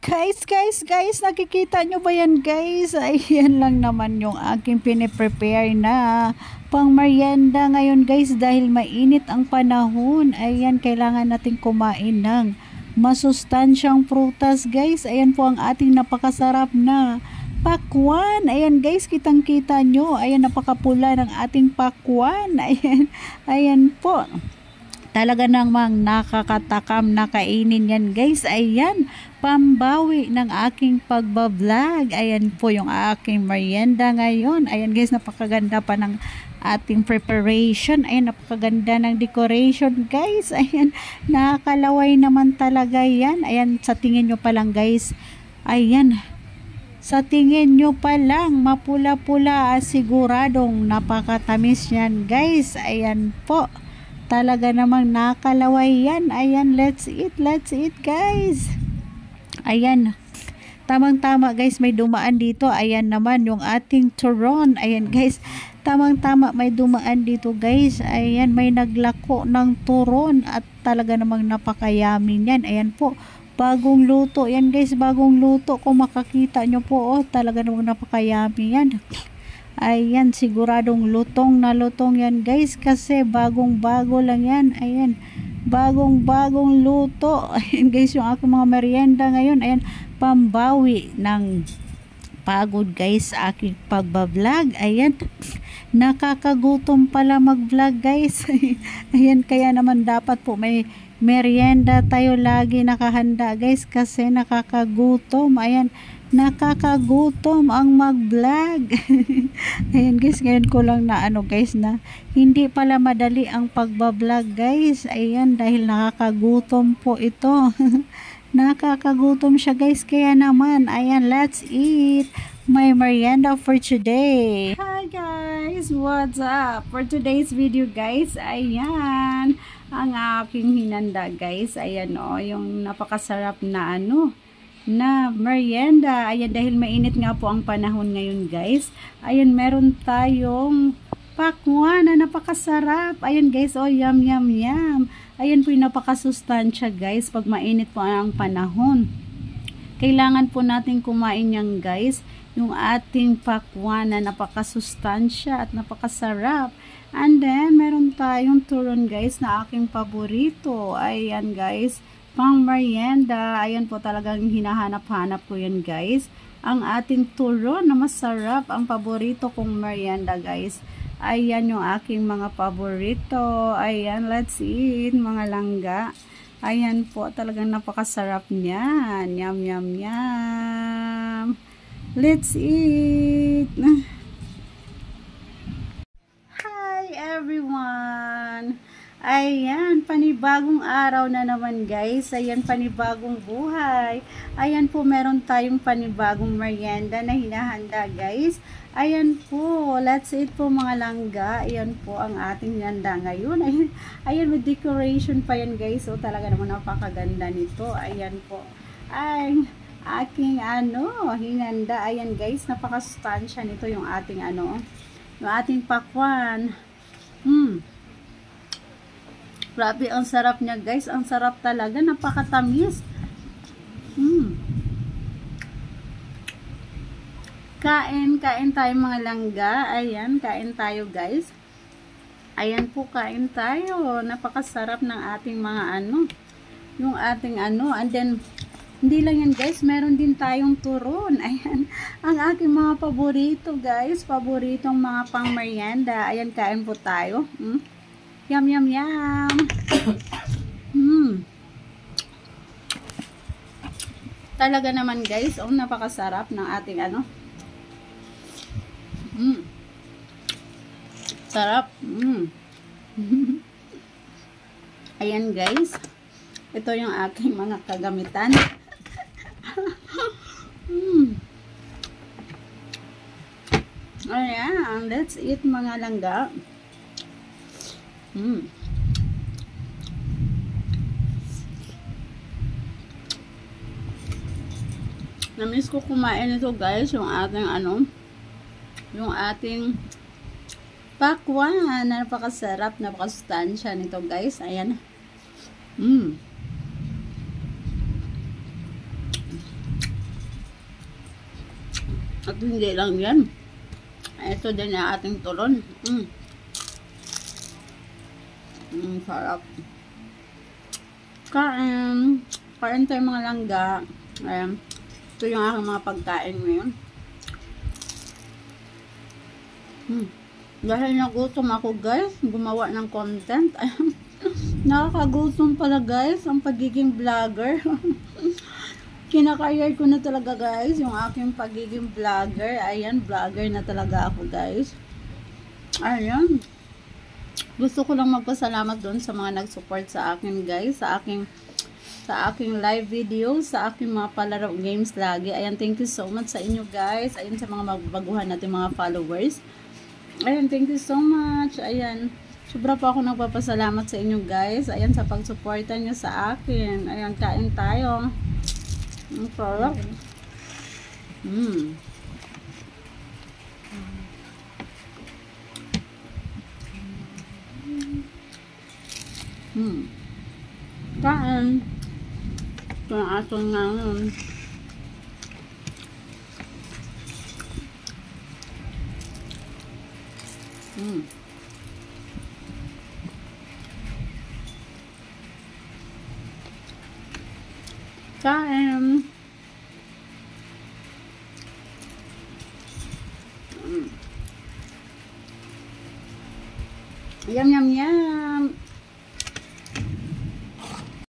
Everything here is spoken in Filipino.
Guys, nakikita nyo ba yan guys? Ayan lang naman yung aking piniprepare na pang merienda ngayon guys dahil mainit ang panahon. Ayan, kailangan natin kumain ng masustansyang prutas guys. Ayan po ang ating napakasarap na pakwan. Ayan guys, kitang kita nyo. Ayan, napakapula ng ating pakwan. Ayan po. Talaga namang nakakatakam na kainin yan guys. Ayan, pambawi ng aking pagbablog. Ayan po yung aking merienda ngayon. Ayan guys, napakaganda pa ng ating preparation. Ayan, napakaganda ng decoration guys. Ayan, nakakalaway naman talaga yan. Ayan, sa tingin nyo pa lang guys. Ayan, sa tingin nyo pa lang, mapula-pula, siguradong napakatamis yan guys. Ayan po. Talaga namang nakalaway yan. Ayan, let's eat guys. Ayan, tamang-tama guys, may dumaan dito. Ayan naman yung ating turon. Ayan guys, tamang-tama may dumaan dito guys. Ayan, may naglako ng turon at talaga namang napakayamin yan. Ayan po, bagong luto yan guys, bagong luto. Kung makakita nyo po, oh, talaga namang napakayami yan. Ayan, siguradong lutong na lutong yan guys kasi bagong-bago lang yan. Ayan, bagong-bagong luto. Ayan guys, yung aking mga merienda ngayon. Ayan, pambawi ng pagod guys sa aking pagbablog. Ayan, nakakagutom pala mag-vlog guys. Ayan, kaya naman dapat po may merienda tayo lagi nakahanda guys kasi nakakagutom. Ayan, nakakagutom ang mag-vlog. Ayan guys, ngayon ko lang na guys na hindi pala madali ang pagbablog guys. Ayan, dahil nakakagutom po ito. Nakakagutom siya guys, kaya naman ayan, let's eat my merienda for today. Hi guys, what's up? For today's video guys, ayan ang aking hinanda guys. Ayan yung napakasarap na na merienda. Ayan, dahil mainit nga po ang panahon ngayon guys. Ayan, meron tayong pakwan na napakasarap. Ayan guys, oh, yum. Ayan po yung napakasustansya guys pag mainit po ang panahon. Kailangan po natin kumain yan guys, yung ating pakwan na napakasustansya at napakasarap. And then, meron tayong turon guys na aking paborito. Ayan guys, pang merienda. Ayan po, talagang hinahanap-hanap ko yan guys. Ang ating turon na masarap, ang paborito kong merienda guys. Ayan yung aking mga paborito. Ayan, let's eat mga langga. Ayan po, talagang napakasarap niyan. Yum. Let's eat. Hi everyone. Ayan, panibagong araw na naman guys. Ayan, panibagong buhay. Ayan po, meron tayong panibagong merienda na hinahanda guys. Ayan po, let's eat po mga langga. Ayan po ang ating handa ngayon. Ayan, may decoration pa yan guys. So talaga naman napakaganda nito. Ayan po, ay aking hinanda. Ayan guys, napakasustansya nito yung ating yung ating pakwan. Grabe, ang sarap niya guys. Ang sarap talaga. Napakatamis. Kain tayo mga langga. Ayan, kain tayo guys. Ayan po, kain tayo. Napakasarap ng ating mga yung ating and then, hindi lang yan guys, meron din tayong turon. Ayan, ang aking mga paborito guys. Paboritong mga pang merienda. Ayan, kain po tayo. Yum. Talaga naman guys, napakasarap ng ating sarap. Ayan guys, ito yung aking mga kagamitan. Ayan, let's eat mga langga. Namiss ko kumain ito guys, yung ating yung ating pakwan. Napakasarap, napakasustansya nito guys. Ayan. At hindi lang yan. Ito din yung ating turon. Sarap. Kain. Kain tayo mga langga. Ayan. Ito yung aking mga pagkain ngayon. Dahil nagutom ako guys, gumawa ng content. Nakakagutom pala guys ang pagiging vlogger. Kinakayar ko na talaga guys yung aking pagiging vlogger. Ayan, vlogger na talaga ako guys. Ayan. Gusto ko lang magpasalamat doon sa mga nag-support sa akin guys, sa aking live video, sa aking mga palaro games lagi. Ayan, thank you so much sa inyo guys. Ayan, sa mga magbaguhan natin mga followers. Ayan, thank you so much. Ayan, sobra po ako nagpapasalamat sa inyo guys. Ayan, sa pagsuporta nyo sa akin. Ayan, kain tayo. Ang sarap. Kain. Ito ang ating ngayon. Kain. Yum, yum, yum.